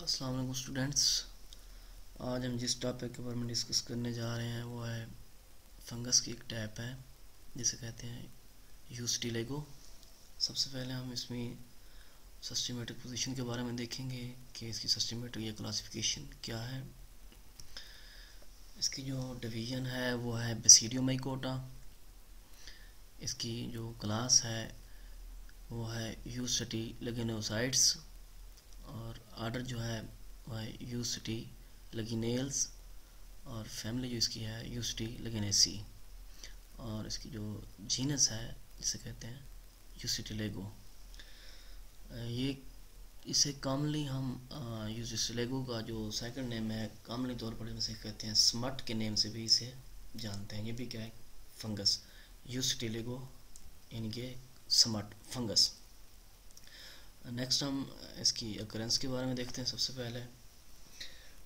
अस्सलाम वालेकुम स्टूडेंट्स। आज हम जिस टॉपिक के बारे में डिस्कस करने जा रहे हैं वो है फंगस की एक टाइप है जिसे कहते हैं यूस्टिलेगो। सबसे पहले हम इसमें सिस्टमेटिक पोजीशन के बारे में देखेंगे कि इसकी सिस्टमेटिक या क्लासिफिकेशन क्या है। इसकी जो डिवीज़न है वो है बेसिडियोमाइकोटा। इसकी जो क्लास है वो है यूस्टिलिगिनोसाइड्स और आर्डर जो है वो है यूस्टिलिगिनेल्स और फैमिली जो इसकी है यूस्टिलिगिनेसी और इसकी जो जीनस है जिसे कहते हैं यूस्टिलेगो। ये इसे कॉमनली हम यूस्टिलेगो का जो सेकंड नेम है कॉमनली तौर पर इसे कहते हैं स्मट के नेम से भी इसे जानते हैं। ये भी क्या है फंगस यूस्टिलेगो यानी कि स्मट फंगस। नेक्स्ट हम इसकी अकरेंस के बारे में देखते हैं। सबसे पहले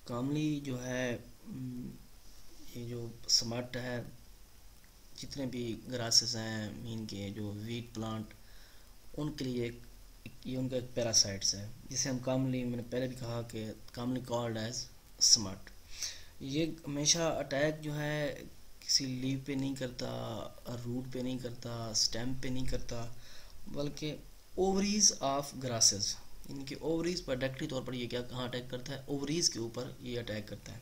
कॉमनली जो है ये जो स्मट है जितने भी ग्रासेस हैं मीन के जो वीट प्लांट उनके लिए ये उनका एक पैरासाइट्स है जिसे हम कॉमनली मैंने पहले भी कहा कि कॉमनली कॉल्ड एज स्मट। ये हमेशा अटैक जो है किसी लीव पे नहीं करता, रूट पे नहीं करता, स्टेम पे नहीं करता, बल्कि ओवरीज ऑफ ग्रासेस इनके ओवरीज पर डायरेक्टली तौर पर ये क्या कहाँ अटैक करता है, ओवरीज के ऊपर ये अटैक करता है।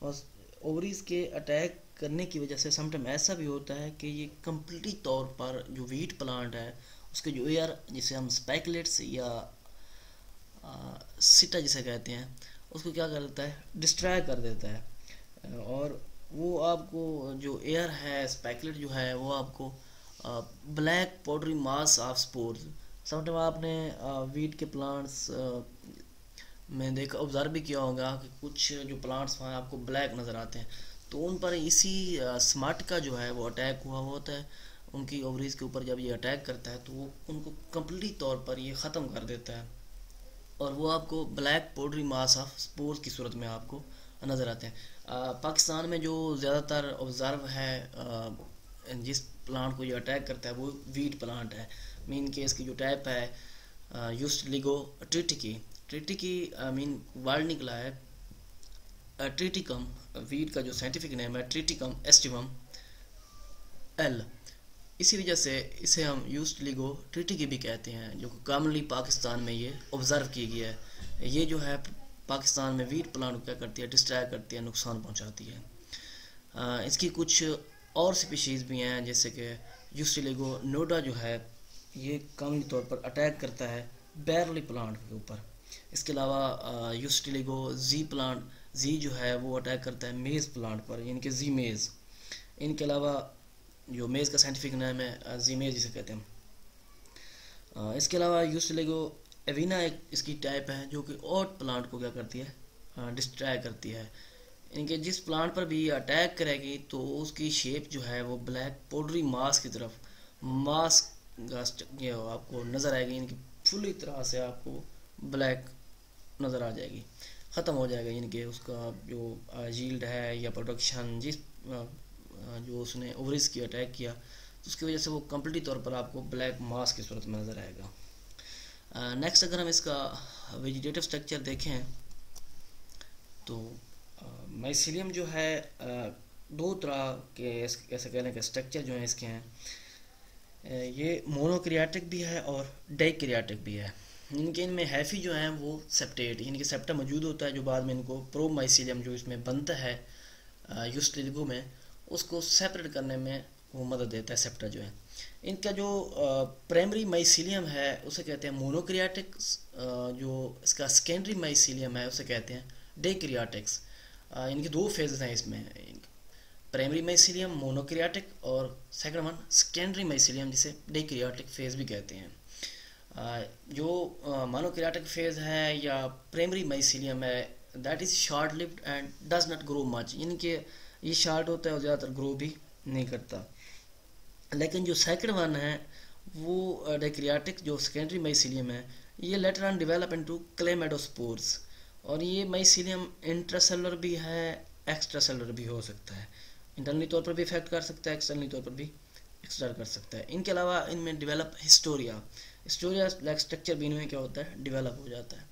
और ओवरीज के अटैक करने की वजह से समटाइम ऐसा भी होता है कि ये कम्प्लीटली तौर पर जो वीट प्लांट है उसके जो एयर जिसे हम स्पेकुलेट्स या सिटा जिसे कहते हैं उसको क्या कर देता है, डिस्ट्रॉय कर देता है। और वो आपको जो एयर है स्पेकुलेट जो है वो आपको black powdery mass of spores sometime आपने वीट के प्लांट्स में देखा ऑब्जर्व भी किया होगा कि कुछ जो प्लांट्स वहाँ आपको ब्लैक नज़र आते हैं तो उन पर इसी स्मट का जो है वो अटैक हुआ होता है। उनकी ओवरीज के ऊपर जब ये अटैक करता है तो वो उनको कम्प्लीट तौर पर ये ख़त्म कर देता है और वो आपको black powdery mass of spores की सूरत में आपको नज़र आते हैं। पाकिस्तान में जो ज़्यादातर ऑब्जर्व है जिस प्लांट को ये अटैक करता है वो वीट प्लांट है। मीन के इसकी जो टाइप है यूस्टिलिगो ट्रिटिकी मीन वर्ड निकला है ट्रिटिकम। वीट का जो साइंटिफिक नेम है ट्रिटिकम एस्टिवम एल। इसी वजह से इसे हम यूस्टिलिगो ट्रिटिकी भी कहते हैं जो कॉमनली पाकिस्तान में ये ऑब्जर्व की गई है। ये जो है पाकिस्तान में वीट प्लांट को क्या करती है, डिस्ट्रॉय करती है, नुकसान पहुंचाती है। इसकी कुछ और स्पीशीज़ भी हैं जैसे कि यूस्टिलिगो नोडा जो है ये कॉमनली तौर पर अटैक करता है बैरली प्लांट के ऊपर। इसके अलावा यूस्टिलिगो जी जो है वो अटैक करता है मेज़ प्लांट पर यानी कि जी मेज़। इनके अलावा जो मेज़ का साइंटिफिक नाम है जी मेज़ जिसे कहते हैं। इसके अलावा यूस्टिलिगो एविना एक इसकी टाइप है जो कि ओट प्लांट को क्या करती है, डिस्ट्रॉय करती है। इनके जिस प्लांट पर भी अटैक करेगी तो उसकी शेप जो है वो ब्लैक पाउडरी मास की तरफ मास ये आपको नज़र आएगी। इनकी फुली तरह से आपको ब्लैक नज़र आ जाएगी, ख़त्म हो जाएगा। इनके उसका जो यील्ड है या प्रोडक्शन जिस जो उसने ओवरीज की अटैक किया तो उसकी वजह से वो कम्प्लीटली तौर पर आपको ब्लैक मास की सूरत में नज़र आएगा। नेक्स्ट अगर हम इसका वेजिटेटिव स्ट्रक्चर देखें तो माइसीलियम जो है दो तरह के ऐसे कहने के स्ट्रक्चर जो हैं इसके हैं। ये मोनोक्रियाटिक भी है और डाइक्रियाटिक भी है। इनमें हैफी जो हैं वो सेप्टेट यानी कि सेप्टा मौजूद होता है जो बाद में इनको प्रोमाइसीलियम जो इसमें बनता है यूस्टिलिगो में उसको सेपरेट करने में वो मदद देता है सेप्टा जो है। इनका जो प्राइमरी माइसीलियम है उसे कहते हैं मोनोक्रियाटिक, जो इसका सेकेंडरी माइसीलियम है उसे कहते हैं डाइक्रियाटिक्स। इनके दो फेजेस हैं इसमें, प्राइमरी माइसीलियम मोनोक्रियाटिक और सेकंड वन सेकेंडरी माइसीलियम जिसे डाइक्रियाटिक फेज भी कहते हैं। जो मोनोक्रियाटिक फेज है या प्राइमरी माइसीलियम है that is short lived and does not grow much, यानी कि ये शॉर्ट होता है और ज़्यादातर ग्रो भी नहीं करता। लेकिन जो सेकंड वन है वो डाइक्रियाटिक जो सेकेंडरी माइसीलियम है ये लेटर ऑन डेवलप इनटू क्लेमेडोस्पोर्स और ये माइसीलियम इंट्रासेलुलर भी है एक्स्ट्रा सेलुलर भी हो सकता है। इंटरनली तौर पर भी इफेक्ट कर सकता है, एक्सटर्नली तौर पर भी एक्सट्रा कर सकता है। इनके अलावा इनमें डेवलप हिस्टोरिया लाइक स्ट्रक्चर भी इनमें क्या होता है डेवलप हो जाता है।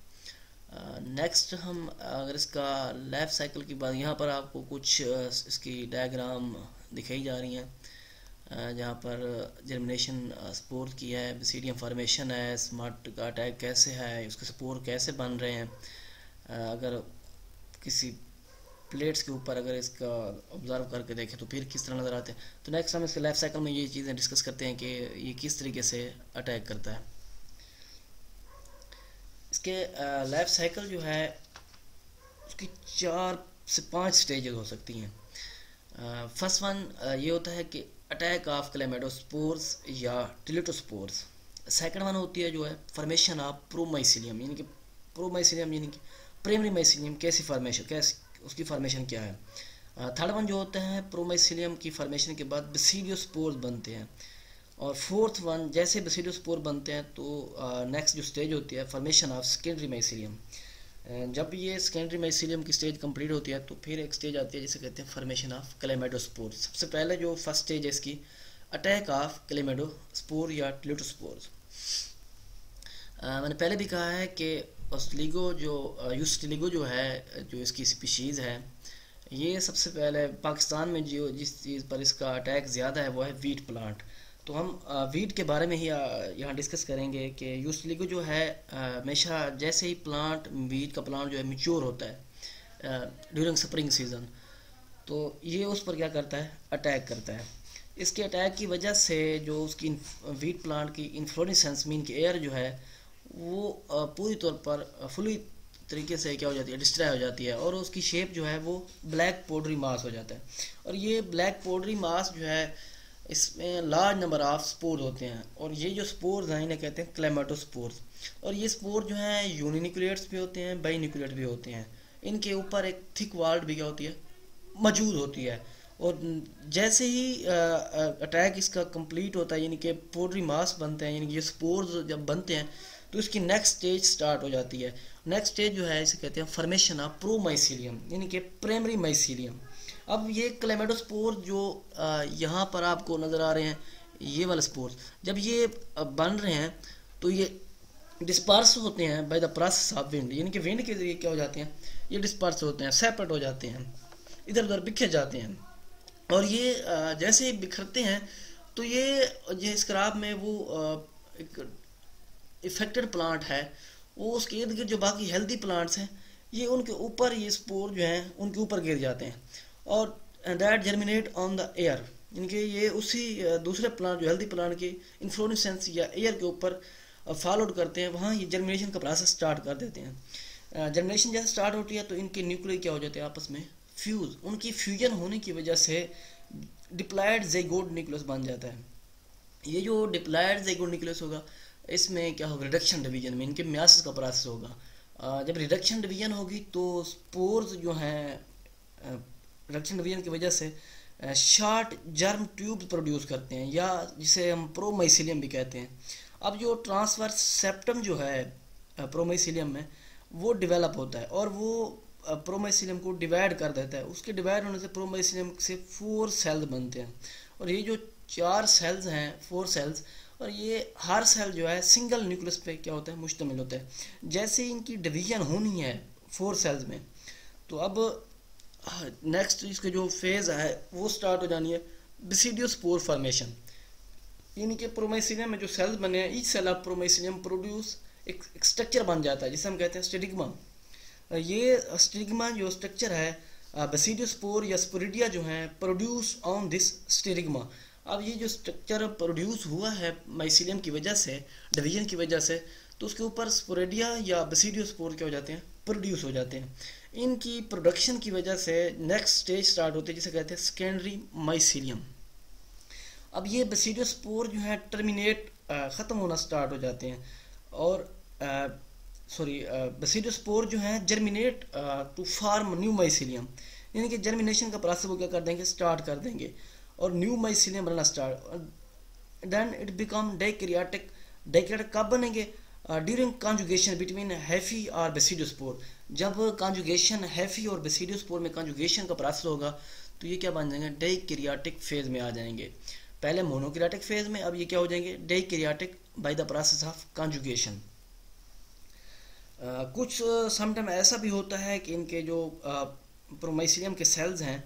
नेक्स्ट हम अगर इसका लाइफ साइकिल की बात, यहाँ पर आपको कुछ इसकी डायग्राम दिखाई जा रही हैं, जहाँ पर जर्मिनेशन स्पोर की है, बेसिडियम फार्मेशन है, स्मार्ट का अटैक कैसे है, उसके स्पोर कैसे बन रहे हैं। अगर किसी प्लेट्स के ऊपर अगर इसका ऑब्जर्व करके देखें तो फिर किस तरह नज़र आते हैं। तो नेक्स्ट हम इसके लाइफ साइकिल में ये चीज़ें डिस्कस करते हैं कि ये किस तरीके से अटैक करता है। इसके लाइफ साइकिल जो है उसकी 4 से 5 स्टेजेस हो सकती हैं। फर्स्ट वन ये होता है कि अटैक ऑफ क्लेमेडोस्पोर्स या टिलिटोस्पोर्स। सेकंड वन होती है जो है फॉर्मेशन ऑफ प्रोमाइसिलियम, यानी कि प्रोमाइसिलियम यानी कि प्राइमरी माइसिलियम कैसी फॉर्मेशन, कैसी उसकी फॉर्मेशन क्या है। थर्ड वन जो होता है प्रोमाइसिलियम की फॉर्मेशन के बाद बेसिडियोस्पोर्स बनते हैं। और फोर्थ वन जैसे बेसिडियोस्पोर बनते हैं तो नेक्स्ट जो स्टेज होती है फॉर्मेशन ऑफ सेकेंडरी माइसिलियम। जब ये सेकेंडरी माइसिलियम की स्टेज कंप्लीट होती है तो फिर एक स्टेज आती है जिसे कहते हैं फॉर्मेशन ऑफ क्लेमेडोस्पोर। सबसे पहले जो फर्स्ट स्टेज है इसकी अटैक ऑफ क्लेमेडोस्पोर या टिलिटोस्पोर्स। मैंने पहले भी कहा है कि ऑस्ट्रेलिगो जो यूस्टिलिगो जो है, जो इसकी स्पीशीज़ है, ये सबसे पहले पाकिस्तान में जो जिस चीज़ पर इसका अटैक ज़्यादा है वो है वीट प्लांट। तो हम वीट के बारे में ही यहाँ डिस्कस करेंगे कि यूस्टिलिगो जो है हमेशा जैसे ही प्लांट वीट का प्लांट जो है मैच्योर होता है ड्यूरिंग स्प्रिंग सीज़न, तो ये उस पर क्या करता है, अटैक करता है। इसके अटैक की वजह से जो उसकी वीट प्लांट की इन्फ्लोरेसेंस मीन की एयर जो है वो पूरी तौर पर फुली तरीके से क्या हो जाती है, डिस्ट्रॉय हो जाती है, और उसकी शेप जो है वो ब्लैक पाउडरी मास हो जाता है। और ये ब्लैक पाउडरी मास जो है इसमें लार्ज नंबर ऑफ स्पोर्स होते हैं, और ये जो स्पोर्स हैं इन्हें कहते हैं क्लेमेटोस्पोर्स। और ये स्पोर जो हैं यूनिन्यूक्लिएट्स भी होते हैं, बाइन्यूक्लिएट भी होते हैं। इनके ऊपर एक थिक वॉल्ड भी क्या होती है, मौजूद होती है। और जैसे ही अटैक इसका कंप्लीट होता है, यानी कि पाउडरी मास बनते हैं, यानी कि ये स्पोर्स जब बनते हैं तो इसकी नेक्स्ट स्टेज स्टार्ट हो जाती है। नेक्स्ट स्टेज जो है इसे कहते हैं फॉर्मेशन ऑफ प्रोमाइसिलियम, यानी कि प्राइमरी माइसिलियम। अब ये क्लेमेडोस्पोर जो यहाँ पर आपको नज़र आ रहे हैं, ये वाले स्पोर्स जब ये बन रहे हैं तो ये डिस्पर्स होते हैं by the process of wind, यानी कि विंड के जरिए क्या हो जाते हैं, ये डिस्पर्स होते हैं, सेपरेट हो जाते हैं, इधर उधर बिखर जाते हैं। और ये जैसे ही बिखरते हैं तो ये स्क्रैप में वो एक इफेक्टेड प्लांट है, वो उसके इर्द गिर्द जो बाकी हेल्दी प्लांट्स हैं ये उनके ऊपर ये स्पोर जो हैं उनके ऊपर गिर जाते हैं, और that germinate on the air, यानी कि ये उसी दूसरे प्लांट जो हेल्दी प्लांट की इन्फ्लोरेसेंस या एयर के ऊपर फॉल आउट करते हैं, वहाँ ये जर्मिनेशन का प्रोसेस स्टार्ट कर देते हैं। जर्मिनेशन जैसे स्टार्ट होती है तो इनके न्यूक्लियर क्या हो जाते हैं, आपस में फ्यूज़, उनकी फ्यूजन होने की वजह से डिप्लॉयड ज़ाइगोट न्यूक्लियस बन जाता है। ये जो डिप्लॉयड ज़ाइगोट न्यूक्लियस होगा इसमें क्या होगा, रिडक्शन डिवीजन में इनके मियासिस का प्रोसेस होगा। जब रिडक्शन डिवीजन होगी तो स्पोर्स जो हैं रिडक्शन डिवीजन की वजह से शॉर्ट जर्म ट्यूब्स प्रोड्यूस करते हैं, या जिसे हम प्रोमाइसिलियम भी कहते हैं। अब जो ट्रांसवर्स सेप्टम जो है प्रोमाइसिलियम में वो डेवलप होता है, और वो प्रोमाइसिलियम को डिवाइड कर देता है। उसके डिवाइड होने से प्रोमाइसिलियम से 4 सेल्स बनते हैं, और ये जो 4 सेल्स हैं, 4 सेल्स, और ये हर सेल जो है सिंगल न्यूक्लियस पे क्या होता है, मुश्तमिल होता है। जैसे इनकी डिवीजन होनी है 4 सेल्स में, तो अब नेक्स्ट इसके जो फेज़ है वो स्टार्ट हो जानी है बेसिडियोस्पोर फॉर्मेशन, यानी कि प्रोमाइसिलियम में जो सेल्स बने हैं, each cell of promycelium produce एक स्ट्रक्चर बन जाता है जिसे हम कहते हैं स्टिग्मा। ये स्टिग्मा जो स्ट्रक्चर है बेसिडियोस्पोर या स्पोरिडिया जो है प्रोड्यूस ऑन दिस स्टिग्मा। अब ये जो स्ट्रक्चर प्रोड्यूस हुआ है माइसिलियम की वजह से, डिवीजन की वजह से, तो उसके ऊपर स्पोरिडिया या बेसिडियोस्पोर क्या हो जाते हैं, प्रोड्यूस हो जाते हैं। इनकी प्रोडक्शन की वजह से नेक्स्ट स्टेज स्टार्ट होती है जिसे कहते हैं सेकेंडरी माइसिलियम। अब ये बेसिडियोस्पोर जो है टर्मिनेट ख़त्म होना स्टार्ट हो जाते हैं, और बेसिडियोस्पोर जो है germinate to form new mycelium, यानी कि जर्मिनेशन का प्रोसेस वो क्या कर देंगे, स्टार्ट कर देंगे, और न्यू माइसिलियम बनना start. Then it become dikaryotic. Dikaryotic कब बनेंगे, ड्यूरिंग कॉन्जुगेशन बिटवीन हैफी और बेसिडियोस्पोर। जब कॉन्जुगेशन हैफी और बेसिडियोस्पोर में कॉन्जुगेशन का प्रोसेस होगा तो ये क्या बन जाएंगे, डाइकैरियोटिक फेज में आ जाएंगे। पहले मोनोकैरियोटिक फेज में, अब ये क्या हो जाएंगे, dikaryotic by the process of conjugation. कुछ समटाइम ऐसा भी होता है कि इनके जो प्रोमाइसिलियम के सेल्स हैं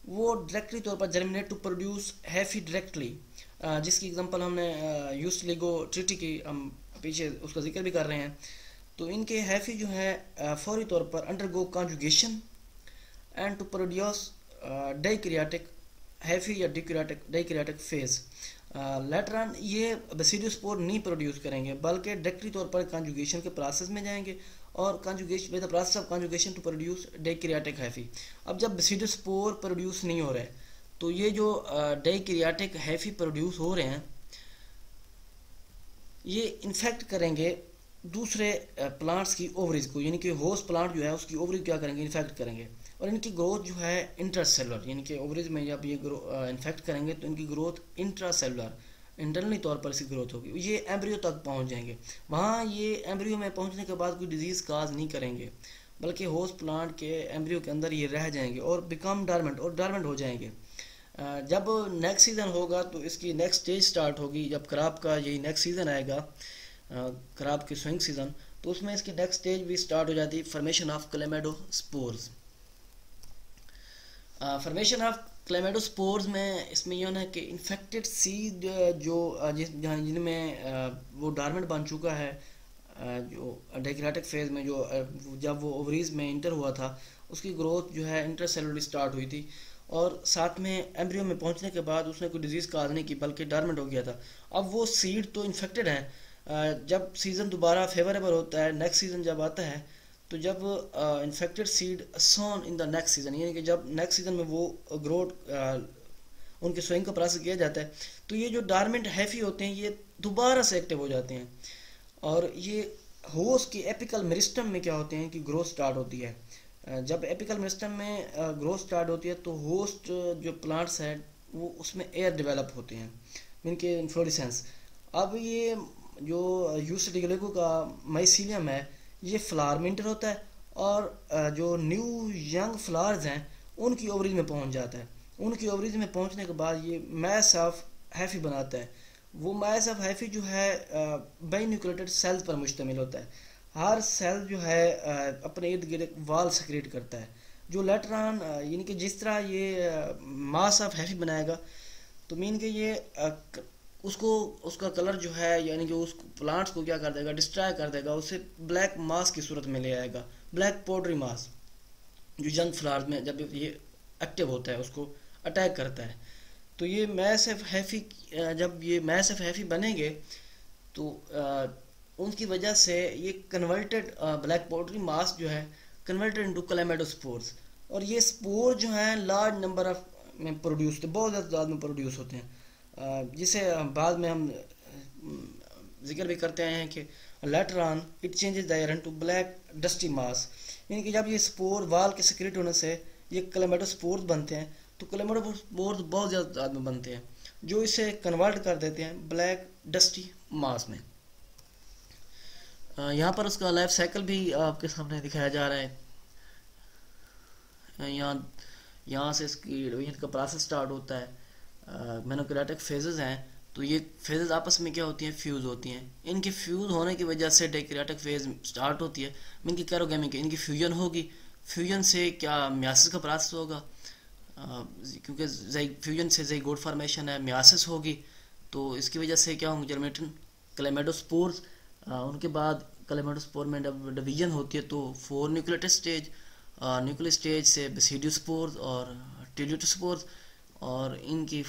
वो डायरेक्टली तौर पर जर्मिनेट टू प्रोड्यूस हैफी डायरेक्टली, जिसकी एग्जांपल हमने यूस्लिगो ट्रिटी की हम पीछे उसका जिक्र भी कर रहे हैं। तो इनके हैफी जो है फौरी तौर पर undergo conjugation and to produce dikaryotic hyphae या डाइक्रियाटिक फेज। लेटर ऑन ये बेसिडियोस्पोर नहीं प्रोड्यूस करेंगे बल्कि डायरेक्टली तौर पर कॉन्जुगेशन के प्रोसेस में जाएंगे और conjugation with the process of conjugation to produce dikaryotic hyphae. अब जब बेसिडियोस्पोर प्रोड्यूस नहीं हो रहे तो ये जो डाइक्रियाटिक हैफी प्रोड्यूस हो रहे हैं ये इन्फेक्ट करेंगे दूसरे प्लांट्स की ओवरीज को, यानी कि होस्ट प्लांट जो है उसकी ओवरी क्या करेंगे, इन्फेक्ट करेंगे। और इनकी ग्रोथ जो है इंट्रासेलुलर, यानी कि ओवरीज में जब ये इन्फेक्ट करेंगे तो इनकी ग्रोथ इंट्रासेलुलर इंटरनली तौर पर इसकी ग्रोथ होगी। ये एम्ब्रियो तक पहुंच जाएंगे, वहाँ ये एम्ब्रियो में पहुंचने के बाद कोई डिजीज़ काज नहीं करेंगे बल्कि होस्ट प्लांट के एम्ब्रियो के अंदर ये रह जाएंगे और बिकम डॉर्मेंट हो जाएंगे। जब नेक्स्ट सीज़न होगा तो इसकी नेक्स्ट स्टेज स्टार्ट होगी, जब क्रॉप का यही नेक्स्ट सीज़न आएगा, क्रॉप की स्विंग सीज़न, तो उसमें इसकी नेक्स्ट स्टेज भी स्टार्ट हो जाती है, फॉर्मेशन ऑफ क्लेमेडोस्पोर्स। फॉर्मेशन ऑफ क्लेमेडोस्पोर्स में इसमें यह है कि इन्फेक्टेड सीड जो जिनमें वो डॉर्मेंट बन चुका है, जो डाइक्रियाटिक फेज में जो जब वो ओवरीज में इंटर हुआ था उसकी ग्रोथ जो है इंटरसेलुलर स्टार्ट हुई थी और साथ में एम्ब्रियो में पहुंचने के बाद उसने कोई डिजीज़ काज नहीं की बल्कि डॉर्मेंट हो गया था। अब वो सीड तो इन्फेक्टेड है, जब सीज़न दोबारा फेवरेबल होता है, नेक्स्ट सीज़न जब आता है तो जब infected seed sown in the next season, यानी कि जब नेक्स्ट सीज़न में वो ग्रोथ उनके स्वयं का प्रोसेस किया जाता है तो ये जो डॉर्मेंट हैफी होते हैं ये दोबारा से एक्टिव हो जाते हैं और ये होस्ट की एपिकल मेरिस्टम में क्या होते हैं कि ग्रोथ स्टार्ट होती है। जब एपिकल मेरिस्टम में ग्रोथ स्टार्ट होती है तो होस्ट जो प्लांट्स हैं वो उसमें एयर डेवलप होते हैं इनके इन्फ्लोरेसेंस। अब ये जो यूस्टिगलेगो का माइसीलियम है ये फ्लावर में इंटर होता है और जो न्यू यंग फ्लावर्स हैं उनकी ओवरीज में पहुंच जाता है। उनकी ओवरीज में पहुंचने के बाद ये मैस ऑफ हैफी बनाता है। वो मैस ऑफ हैफी जो है बाइन्यूक्लिएटेड सेल्स पर मुश्तमिल होता है। हर सेल जो है अपने इर्द गिर्द वाल सेक्रेट करता है जो लेटर ऑन यानी कि जिस तरह ये मास ऑफ हैफी बनाएगा तो मीन कि ये उसको उसका कलर जो है यानी कि उस प्लांट्स को क्या कर देगा, डिस्ट्रॉय कर देगा, उसे ब्लैक मास की सूरत में ले आएगा, ब्लैक पाउडरी मास जो यंग फ्लावर्स में जब ये एक्टिव होता है उसको अटैक करता है। तो ये मैस ऑफ हैफी जब ये मैस ऑफ हैफी बनेंगे तो उनकी वजह से ये कन्वर्टेड ब्लैक पाउडरी मास जो है कन्वर्टेड इनटू क्लेमेडोस्पोर्स और ये स्पोर जो हैं लार्ज नंबर ऑफ में प्रोड्यूस होते हैं, बहुत ज़्यादा में प्रोड्यूस होते हैं, जिसे बाद में हम जिक्र भी करते हैं कि later on it changes the iron to black dusty mass, यानी कि जब ये स्पोर वाल के सिक्रेट होने से ये क्लेमेडोस्पोर्स बनते हैं तो क्लेमेडोस्पोर्स बहुत ज़्यादा में बनते हैं जो इसे कन्वर्ट कर देते हैं ब्लैक डस्टी मास में। यहाँ पर उसका लाइफ साइकिल भी आपके सामने दिखाया जा रहा है। यहाँ से इसकी डिवीजन का प्रोसेस स्टार्ट होता है, मोनोक्लेटिक फेजेस हैं तो ये फेजेस आपस में क्या होती हैं, फ्यूज़ होती हैं। इनके फ्यूज़ होने की वजह से डाइक्रियाटिक फेज स्टार्ट होती है, इनकी कैरोगेमी की इनकी फ्यूजन होगी, फ्यूजन से क्या मियासिस का प्रोसेस होगा, क्योंकि फ्यूजन से ज़ाइगोट फॉर्मेशन है, मियासिस होगी तो इसकी वजह से क्या होंगे जर्मेटन क्लेमेडोस्पोर्स। उनके बाद क्लेमेडोस्पोर में डिवीजन होती है तो 4 न्यूक्लिएटेड स्टेज, न्यूक्लियर स्टेज से बेसिडियोस्पोर्स और टेलियोस्पोर्स और इनकी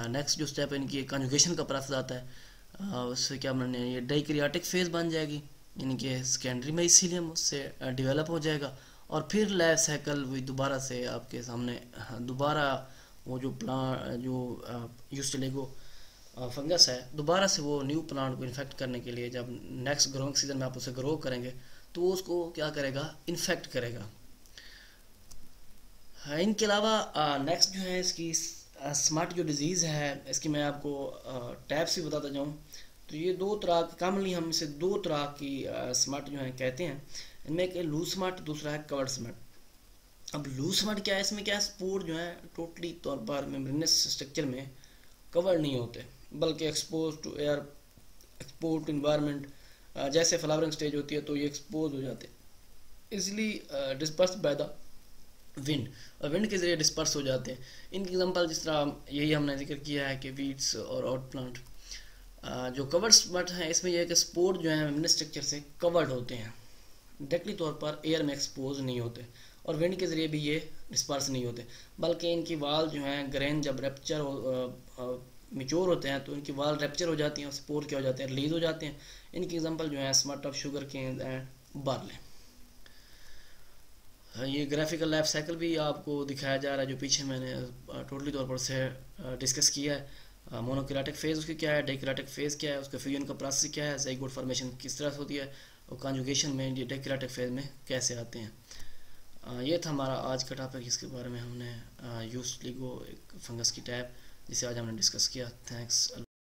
नेक्स्ट जो स्टेप इनकी कॉन्जुगेशन का प्रोसेस आता है उससे क्या बनने ये डाइक्रियाटिक फेज बन जाएगी यानी कि सेकेंडरी माइसीलियम उससे डेवलप हो जाएगा और फिर लाइफ साइकिल वही दोबारा से आपके सामने दोबारा वो जो प्लांट जो यूस्टिगलेगो फंगस है दोबारा से वो न्यू प्लांट को इन्फेक्ट करने के लिए जब नेक्स्ट ग्रोइंग सीजन में आप उसे ग्रो करेंगे तो वो उसको क्या करेगा, इन्फेक्ट करेगा। इनके अलावा नेक्स्ट जो है इसकी स्मार्ट जो डिजीज़ है इसकी मैं आपको टैप्स भी बताता जाऊँ तो ये दो तरह कॉमनली हम इसे दो तरह की स्मार्ट जो है कहते हैं। इनमें एक लूज स्मार्ट, दूसरा है कवर्ड स्मार्ट। अब लूज स्मार्ट क्या है, इसमें क्या है स्पोर जो है टोटली तौर पर मेम्ब्रेनस स्ट्रक्चर में कवर नहीं होते बल्कि expose to air, expose to environment, जैसे फ्लावरिंग स्टेज होती है तो ये एक्सपोज हो जाते हैं, easily disperse by the wind, और विंड के ज़रिए डिस्पर्स हो जाते हैं। इनकी एग्जांपल जिस तरह यही हमने जिक्र किया है कि वीड्स और आउट प्लांट। जो कवर्ड स्पॉट हैं इसमें यह है कि स्पोर जो है विंड स्ट्रक्चर से कवर्ड होते हैं, डायरेक्टली तौर पर एयर में एक्सपोज नहीं होते, और विंड के ज़रिए भी ये डिस्पर्स नहीं होते, बल्कि इनकी वाल जो हैं ग्रेन जब रेप्चर मिच्योर होते हैं तो इनकी वाल रेप्चर हो जाती हैं और स्पोर क्या हो जाते हैं, रिलीज हो जाते हैं। इनकी एग्जांपल जो है smut of sugar cane and barley. ये ग्राफिकल लाइफ साइकिल भी आपको दिखाया जा रहा है जो पीछे मैंने टोटली तौर पर से डिस्कस किया है। मोनोक्राटिक फेज उसकी क्या है, डाइक्राटिक फेज क्या है, उसका फ्यूजन का प्रोसेस क्या है, ज़ाइगोट फॉर्मेशन किस तरह से होती है, और कॉन्जुगेशन में ये डाइक्राटिक फेज में कैसे आते हैं। ये था हमारा आज का टॉपिक, जिसके बारे में हमने यूज लिगो एक फंगस की टाइप जिसे आज हमने डिस्कस किया। थैंक्स।